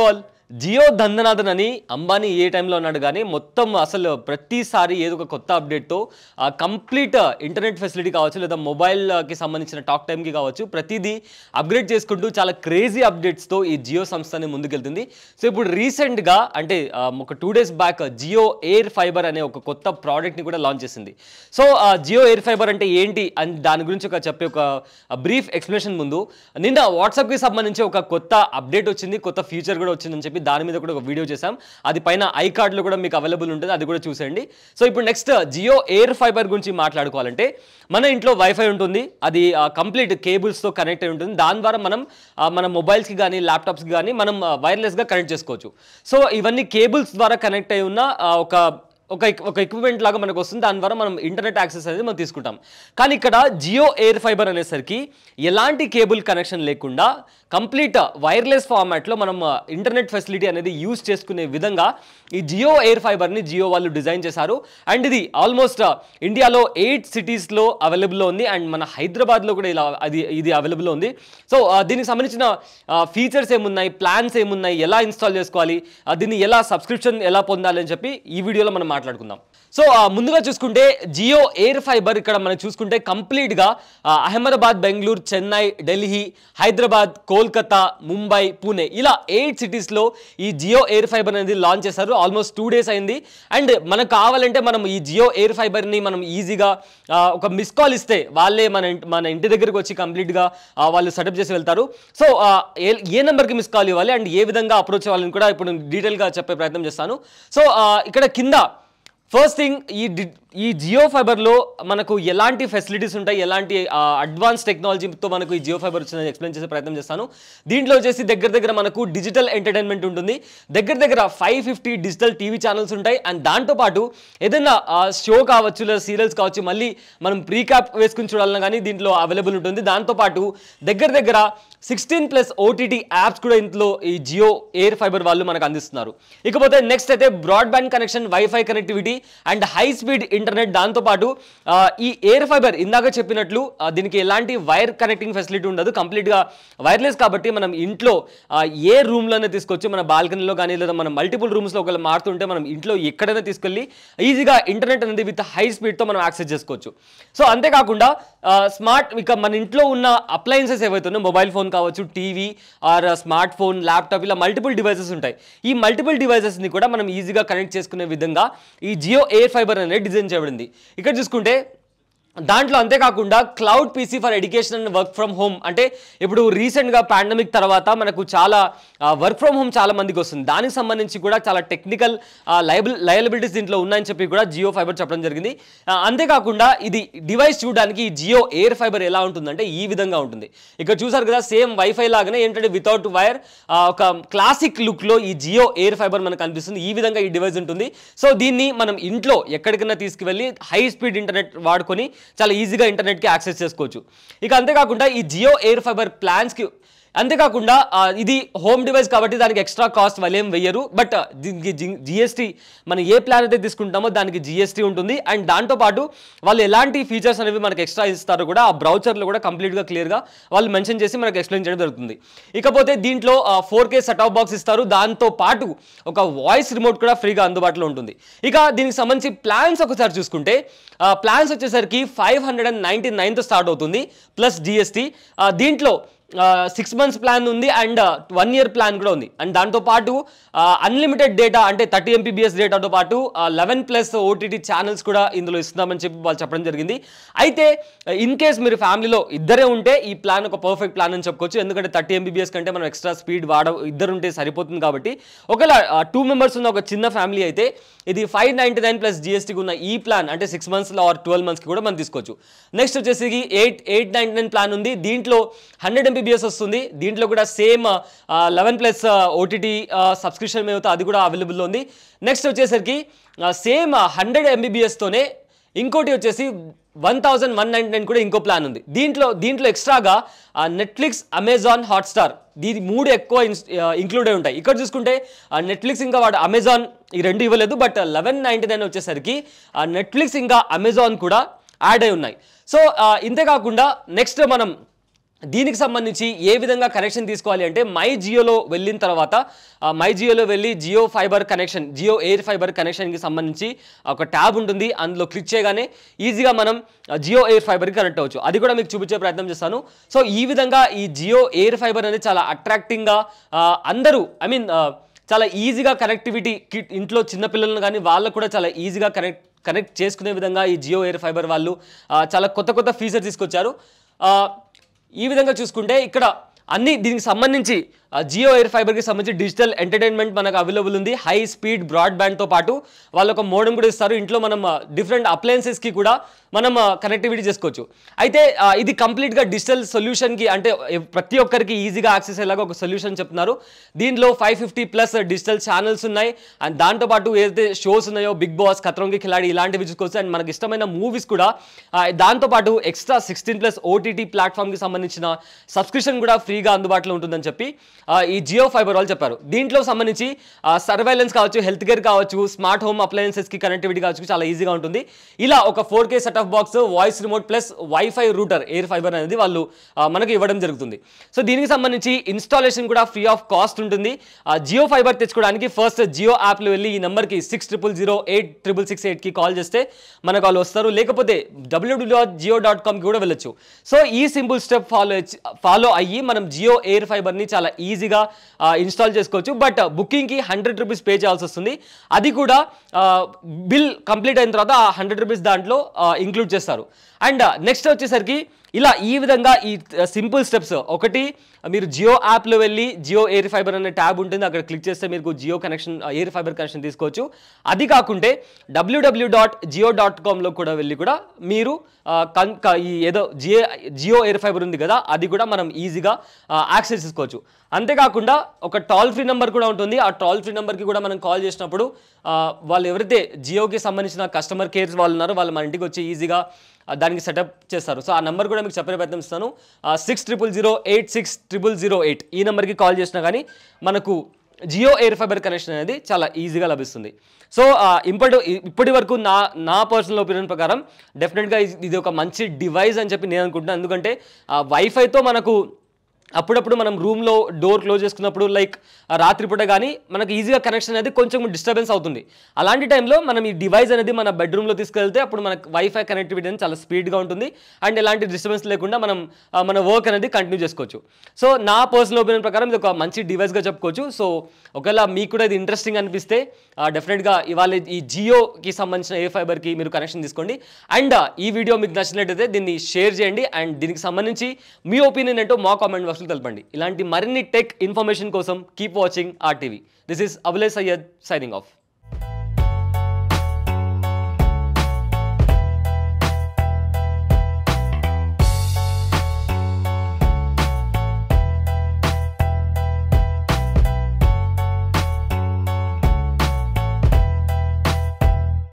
All Jio దందనాథన్ అని అంబానీ ఏ టైంలో అన్నాడు కానీ మొత్తం అసలు ప్రతిసారి ఏదో ఒక కొత్త అప్డేట్తో కంప్లీట్ ఇంటర్నెట్ ఫెసిలిటీ కావచ్చు లేదా మొబైల్కి సంబంధించిన టాక్ టైంకి కావచ్చు ప్రతిదీ అప్గ్రేడ్ చేసుకుంటూ చాలా క్రేజీ అప్డేట్స్తో ఈ జియో సంస్థని ముందుకెళ్తుంది. సో ఇప్పుడు రీసెంట్గా అంటే ఒక 2 days back Jio air fiber అనే ఒక కొత్త ప్రోడక్ట్ని కూడా లాంచ్ చేసింది. సో జియో ఎయిర్ ఫైబర్ అంటే ఏంటి అని దాని గురించి చెప్పే ఒక బ్రీఫ్ ఎక్స్ప్లెనేషన్ ముందు నిన్న వాట్సాప్కి సంబంధించి ఒక కొత్త అప్డేట్ వచ్చింది, కొత్త ఫీచర్ కూడా వచ్చిందని చెప్పి దాని మీద కూడా ఒక వీడియో చేసాం. అది పైన ఐ కార్డ్లో కూడా మీకు అవైలబుల్ ఉంటుంది, అది కూడా చూసేయండి. సో ఇప్పుడు నెక్స్ట్ జియో ఎయిర్ ఫైబర్ గురించి మాట్లాడుకోవాలంటే మన ఇంట్లో వైఫై ఉంటుంది, అది కంప్లీట్ కేబుల్స్తో కనెక్ట్ అయి ఉంటుంది. దాని ద్వారా మనం మన మొబైల్స్కి కానీ ల్యాప్టాప్స్కి కానీ మనం వైర్లెస్గా కనెక్ట్ చేసుకోవచ్చు. సో ఇవన్నీ కేబుల్స్ ద్వారా కనెక్ట్ అయి ఉన్న ఒక ఎక్విప్మెంట్ లాగా మనకు వస్తుంది. దాని ద్వారా మనం ఇంటర్నెట్ యాక్సెస్ అనేది మనం తీసుకుంటాం. కానీ ఇక్కడ జియో ఎయిర్ ఫైబర్ అనేసరికి ఎలాంటి కేబుల్ కనెక్షన్ లేకుండా కంప్లీట్ వైర్లెస్ ఫార్మాట్లో మనం ఇంటర్నెట్ ఫెసిలిటీ అనేది యూజ్ చేసుకునే విధంగా ఈ జియో ఎయిర్ ఫైబర్ని జియో వాళ్ళు డిజైన్ చేశారు. అండ్ ఇది ఆల్మోస్ట్ ఇండియాలో 8 cities అవైలబుల్లో ఉంది. అండ్ మన హైదరాబాద్లో కూడా ఇది అవైలబుల్లో ఉంది. సో దీనికి సంబంధించిన ఫీచర్స్ ఏమున్నాయి, ప్లాన్స్ ఏమున్నాయి, ఎలా ఇన్స్టాల్ చేసుకోవాలి, దీన్ని ఎలా సబ్స్క్రిప్షన్ ఎలా పొందాలి అని చెప్పి ఈ వీడియోలో మనం మాట్లాడుకుందాం. సో ముందుగా చూసుకుంటే జియో ఎయిర్ ఫైబర్ ఇక్కడ మనం చూసుకుంటే కంప్లీట్గా అహ్మదాబాద్, బెంగళూరు, చెన్నై, ఢిల్లీ, హైదరాబాద్, కోల్కతా, ముంబై, పూణే ఇలా 8 cities ఈ జియో ఎయిర్ ఫైబర్ అనేది లాంచ్ చేశారు. ఆల్మోస్ట్ 2 days అయింది. అండ్ మనకు కావాలంటే మనం ఈ జియో ఎయిర్ ఫైబర్ని మనం ఈజీగా ఒక మిస్ కాల్ ఇస్తే వాళ్ళే మన ఇంటి దగ్గరకు వచ్చి కంప్లీట్గా వాళ్ళు సెటప్ చేసి వెళ్తారు. సో ఏ నెంబర్కి మిస్ కాల్ ఇవ్వాలి అండ్ ఏ విధంగా అప్రోచ్ అవ్వాలని కూడా ఇప్పుడు డీటెయిల్గా చెప్పే ప్రయత్నం చేస్తాను. సో ఇక్కడ కింద ఫస్ట్ థింగ్ ఈ జియో ఫైబర్లో మనకు ఎలాంటి ఫెసిలిటీస్ ఉంటాయి, ఎలాంటి అడ్వాన్స్ టెక్నాలజీతో మనకు ఈ జియో ఫైబర్ వచ్చిందని ఎక్స్ప్లెయిన్ చేసే ప్రయత్నం చేస్తాను. దీంట్లో వచ్చేసి దగ్గర మనకు డిజిటల్ ఎంటర్టైన్మెంట్ ఉంటుంది. దగ్గర 550 డిజిటల్ టీవీ ఛానల్స్ ఉంటాయి. అండ్ దాంతోపాటు ఏదైనా షో కావచ్చు లేదా సీరియల్స్ కావచ్చు మళ్ళీ మనం ప్రీక్యాప్ వేసుకుని చూడాలన్నా కానీ దీంట్లో అవైలబుల్ ఉంటుంది. దాంతోపాటు దగ్గర 16+ OTT యాప్స్ కూడా ఇంట్లో ఈ జియో ఎయిర్ ఫైబర్ వాళ్ళు మనకు అందిస్తున్నారు. ఇకపోతే నెక్స్ట్ అయితే broadband connection, wifi connectivity and high speed internet. దాంతోపాటు ఈ ఎయిర్ ఫైబర్ ఇందాక చెప్పినట్లు దీనికి ఎలాంటి వైర్ కనెక్టింగ్ ఫెసిలిటీ ఉండదు, కంప్లీట్గా వైర్లెస్ కాబట్టి మనం ఇంట్లో ఏ రూమ్లోనే తీసుకోవచ్చు. మన బాల్కనీలో కానీ లేదా మనం మల్టిపుల్ రూమ్స్లో ఒకవేళ మారుతుంటే మనం ఇంట్లో ఎక్కడైనా తీసుకెళ్ళి ఈజీగా ఇంటర్నెట్ అనేది విత్ హై స్పీడ్తో మనం యాక్సెస్ చేసుకోవచ్చు. సో అంతేకాకుండా స్మార్ట్ ఇక మన ఇంట్లో ఉన్న అప్లయన్సెస్ ఏవైతే ఉన్నాయో మొబైల్ ఫోన్ కావచ్చు, TV or smart phone, laptop ఇలా మల్టిపుల్ డివైసెస్ ఉంటాయి. ఈ మల్టిపుల్ డివైసెస్ని కూడా మనం ఈజీగా కనెక్ట్ చేసుకునే విధంగా ఈ జియో ఎయిర్ ఫైబర్ అనేది డిజైన్ చేయబడింది. ఇక్కడ చూసుకుంటే దాంట్లో అంతేకాకుండా cloud PC for education and work from home, అంటే ఇప్పుడు రీసెంట్గా పాండమిక్ తర్వాత మనకు చాలా వర్క్ ఫ్రమ్ హోమ్ చాలా మందికి వస్తుంది. దానికి సంబంధించి కూడా చాలా టెక్నికల్ లయబిలిటీస్ దీంట్లో ఉన్నాయని చెప్పి కూడా జియో ఫైబర్ చెప్పడం జరిగింది. అంతేకాకుండా ఇది డివైస్ చూడడానికి ఈ జియో ఎయిర్ ఫైబర్ ఎలా ఉంటుందంటే ఈ విధంగా ఉంటుంది. ఇక్కడ చూసారు కదా, సేమ్ వైఫై లాగానే ఏంటంటే వితౌట్ వైర్ ఒక క్లాసిక్ లుక్లో ఈ జియో ఎయిర్ ఫైబర్ మనకు అనిపిస్తుంది. ఈ విధంగా ఈ డివైస్ ఉంటుంది. సో దీన్ని మనం ఇంట్లో ఎక్కడికైనా తీసుకువెళ్ళి హై స్పీడ్ ఇంటర్నెట్ వాడుకొని చాలా ఈజీగా ఇంటర్నెట్కి యాక్సెస్ చేసుకోవచ్చు. ఇక అంతేకాకుండా ఈ జియో ఎయిర్ ఫైబర్ ప్లాన్స్కి అంతేకాకుండా ఇది హోమ్ డివైస్ కాబట్టి దానికి ఎక్స్ట్రా కాస్ట్ వాళ్ళు ఏం వెయ్యరు. బట్ దీనికి జిఎస్టీ మనం ఏ ప్లాన్ అయితే తీసుకుంటామో దానికి జిఎస్టీ ఉంటుంది. అండ్ దాంతోపాటు వాళ్ళు ఎలాంటి ఫీచర్స్ అనేవి మనకు ఎక్స్ట్రా ఇస్తారో కూడా ఆ బ్రౌచర్లో కూడా కంప్లీట్గా క్లియర్గా వాళ్ళు మెన్షన్ చేసి మనకు ఎక్స్ప్లెయిన్ చేయడం జరుగుతుంది. ఇకపోతే దీంట్లో 4K సెటాప్ బాక్స్ ఇస్తారు. దాంతోపాటు ఒక వాయిస్ రిమోట్ కూడా ఫ్రీగా అందుబాటులో ఉంటుంది. ఇక దీనికి సంబంధించి ప్లాన్స్ ఒకసారి చూసుకుంటే ప్లాన్స్ వచ్చేసరికి 599తో స్టార్ట్ అవుతుంది ప్లస్ జిఎస్టీ. దీంట్లో 6 months ప్లాన్ ఉంది అండ్ 1 year ప్లాన్ కూడా ఉంది. అండ్ దాంతోపాటు అన్లిమిటెడ్ డేటా అంటే 30 MBps డేటాతో పాటు 11+ OTT ఛానల్స్ కూడా ఇందులో ఇస్తున్నామని చెప్పి వాళ్ళు చెప్పడం జరిగింది. అయితే ఇన్ కేస్ మీరు ఫ్యామిలీలో ఇద్దరే ఉంటే ఈ ప్లాన్ ఒక పర్ఫెక్ట్ ప్లాన్ అని చెప్పుకోవచ్చు. ఎందుకంటే 30 MBps కంటే మనం ఎక్స్ట్రా స్పీడ్ ఇద్దరు ఉంటే సరిపోతుంది కాబట్టి ఒకవేళ 2 members ఉన్న ఒక చిన్న ఫ్యామిలీ అయితే ఇది 599 ప్లస్ జిఎస్టీకి ఉన్న ఈ ప్లాన్ అంటే 6 months ఆర్ 12 monthsకి కూడా మనం తీసుకోవచ్చు. నెక్స్ట్ వచ్చేసి 899 ప్లాన్ ఉంది. దీంట్లో 100 MBps వస్తుంది. దీంట్లో కూడా సేమ్ 11+ OTT సబ్స్క్రిప్షన్ ఏమవుతుందో అది కూడా అవైలబుల్లో ఉంది. నెక్స్ట్ వచ్చేసరికి సేమ్ 100 MBpsతోనే ఇంకోటి వచ్చేసి 1199 కూడా ఇంకో ప్లాన్ ఉంది. దీంట్లో ఎక్స్ట్రాగా నెట్ఫ్లిక్స్, అమెజాన్, హాట్స్టార్ దీని 3 ఎక్కువ ఇంక్లూడ్ అయి ఉంటాయి. ఇక్కడ చూసుకుంటే నెట్ఫ్లిక్స్ ఇంకా వాడు అమెజాన్ ఈ రెండు ఇవ్వలేదు. బట్ 1199 వచ్చేసరికి నెట్ఫ్లిక్స్ ఇంకా అమెజాన్ కూడా యాడ్ అయి ఉన్నాయి. సో ఇంతేకాకుండా నెక్స్ట్ మనం దీనికి సంబంధించి ఏ విధంగా కనెక్షన్ తీసుకోవాలి అంటే మై జియోలో వెళ్ళిన తర్వాత మై జియోలో వెళ్ళి Jio fiber connection, Jio air fiber కనెక్షన్కి సంబంధించి ఒక ట్యాబ్ ఉంటుంది. అందులో క్లిక్ చేయగానే ఈజీగా మనం జియో ఎయిర్ ఫైబర్కి కనెక్ట్ అవ్వచ్చు. అది కూడా మీకు చూపించే ప్రయత్నం చేస్తాను. సో ఈ విధంగా ఈ జియో ఎయిర్ ఫైబర్ అనేది చాలా అట్రాక్టింగ్గా అందరూ చాలా ఈజీగా కనెక్టివిటీ ఇంట్లో చిన్నపిల్లలను కానీ వాళ్ళకు కూడా చాలా ఈజీగా కనెక్ట్ చేసుకునే విధంగా ఈ జియో ఎయిర్ ఫైబర్ వాళ్ళు చాలా కొత్త ఫీచర్ తీసుకొచ్చారు. ఈ విధంగా చూసుకుంటే ఇక్కడ అన్ని దీనికి సంబంధించి జియో ఎయిర్ ఫైబర్కి సంబంధించి డిజిటల్ ఎంటర్టైన్మెంట్ మనకు అవైలబుల్ ఉంది. హై స్పీడ్ బ్రాడ్బ్యాండ్తో పాటు వాళ్ళు ఒక మోడెమ్ కూడా ఇస్తారు. ఇంట్లో మనం డిఫరెంట్ అప్లయన్సెస్కి కూడా మనం కనెక్టివిటీ చేసుకోవచ్చు. అయితే ఇది కంప్లీట్గా డిజిటల్ సొల్యూషన్కి, అంటే ప్రతి ఒక్కరికి ఈజీగా యాక్సెస్ అయ్యేలాగా ఒక సొల్యూషన్ చెప్తున్నారు. దీంట్లో 550+ డిజిటల్ ఛానల్స్ ఉన్నాయి. అండ్ దాంతోపాటు ఏదైతే షోస్ ఉన్నాయో బిగ్ బాస్, ఖతరోంకి ఖిలాడి ఇలాంటివి చూసుకోవచ్చు. అండ్ మనకి ఇష్టమైన మూవీస్ కూడా, దాంతోపాటు ఎక్స్ట్రా 16+ ఓటీటీ ప్లాట్ఫామ్కి సంబంధించిన సబ్స్క్రిప్షన్ కూడా ఫ్రీగా అందుబాటులో ఉంటుందని చెప్పి ఈ జియో ఫైబర్ వాళ్ళు చెప్పారు. దీంట్లో సంబంధించి సర్వైలెన్స్ కావచ్చు, హెల్త్ కేర్ కావచ్చు, స్మార్ట్ హోమ్ అప్లయన్సెస్కి కనెక్టివిటీ కావచ్చు, చాలా ఈజీగా ఉంటుంది. ఇలా ఒక 4K set of box, voice remote plus wifi router air fibre అనేది వాళ్ళు మనకు ఇవ్వడం జరుగుతుంది. సో దీనికి సంబంధించి ఇన్స్టాలేషన్ కూడా ఫ్రీ ఆఫ్ కాస్ట్ ఉంటుంది. జియో ఫైబర్ తెచ్చుకోవడానికి ఫస్ట్ జియో యాప్లో వెళ్ళి ఈ నెంబర్కి 6000086668కి కాల్ చేస్తే మనకు వాళ్ళు వస్తారు. లేకపోతే www.jio.com కూడా వెళ్ళొచ్చు. సో ఈ సింపుల్ స్టెప్ ఫాలో అయ్యి మనం జియో ఎయిర్ ఫైబర్ని చాలా ఈజీగా ఇన్స్టాల్ చేసుకోవచ్చు. బట్ బుకింగ్కి 100 రూపీస్ పే చేయాల్సి వస్తుంది. అది కూడా బిల్ కంప్లీట్ అయిన తర్వాత ఆ 100 రూపీస్ దాంట్లో ఇంక్లూడ్ చేస్తారు. అండ్ నెక్స్ట్ వచ్చేసరికి ఇలా ఈ విధంగా ఈ సింపుల్ స్టెప్స్, ఒకటి మీరు జియో యాప్లో వెళ్ళి జియో ఎయిర్ ఫైబర్ అనే ట్యాబ్ ఉంటుంది, అక్కడ క్లిక్ చేస్తే మీకు Jio connection, air fiber connection తీసుకోవచ్చు. అది కాకుంటే www.jio.comలో కూడా వెళ్ళి కూడా మీరు ఈ ఏదో జియో ఎయిర్ ఫైబర్ ఉంది కదా, అది కూడా మనం ఈజీగా యాక్సెస్ చేసుకోవచ్చు. అంతేకాకుండా ఒక టోల్ ఫ్రీ నెంబర్ కూడా ఉంటుంది. ఆ టోల్ ఫ్రీ నెంబర్కి కూడా మనం కాల్ చేసినప్పుడు వాళ్ళు ఎవరైతే జియోకి సంబంధించిన కస్టమర్ కేర్స్ వాళ్ళు ఉన్నారో వాళ్ళు మన ఇంటికి వచ్చి ఈజీగా దానికి సెటప్ చేస్తారు. సో ఆ నెంబర్ కూడా మీకు చెప్పే ప్రయత్నం ఇస్తాను. 6000086008 ఈ నెంబర్కి కాల్ చేసినా కానీ మనకు జియో ఎయిర్ ఫైబర్ కనెక్షన్ అనేది చాలా ఈజీగా లభిస్తుంది. సో ఇప్పటి వరకు నా పర్సనల్ ఒపీనియన్ ప్రకారం డెఫినెట్గా ఇది ఒక మంచి డివైస్ అని చెప్పి నేను అనుకుంటున్నాను. ఎందుకంటే వైఫైతో మనకు అప్పుడప్పుడు మనం రూమ్లో డోర్ క్లోజ్ చేసుకున్నప్పుడు లైక్ రాత్రిపూట కానీ మనకు ఈజీగా కనెక్షన్ అనేది కొంచెం డిస్టర్బెన్స్ అవుతుంది. అలాంటి టైంలో మనం ఈ డివైస్ అనేది మన బెడ్రూమ్లో తీసుకెళ్తే అప్పుడు మనకు వైఫై కనెక్టివిటీ అనేది చాలా స్పీడ్గా ఉంటుంది. అండ్ ఎలాంటి డిస్టర్బెన్స్ లేకుండా మనం మన వర్క్ అనేది కంటిన్యూ చేసుకోవచ్చు. సో నా పర్సనల్ ఒపీనియన్ ప్రకారం ఇది ఒక మంచి డివైస్గా చెప్పుకోవచ్చు. సో ఒకవేళ మీకు కూడా ఇది ఇంట్రెస్టింగ్ అనిపిస్తే డెఫినెట్గా ఇవాళ ఈ జియోకి సంబంధించిన ఎయిర్ ఫైబర్కి మీరు కనెక్షన్ తీసుకోండి. అండ్ ఈ వీడియో మీకు నచ్చినట్టయితే దీన్ని షేర్ చేయండి. అండ్ దీనికి సంబంధించి మీ ఒపీనియన్ ఏంటో మా కామెంట్ బాక్స్లో తెలపండి. ఇలాంటి మరిన్ని టెక్ ఇన్ఫర్మేషన్ కోసం keep watching RTV. This is Abulay Sayyed signing off.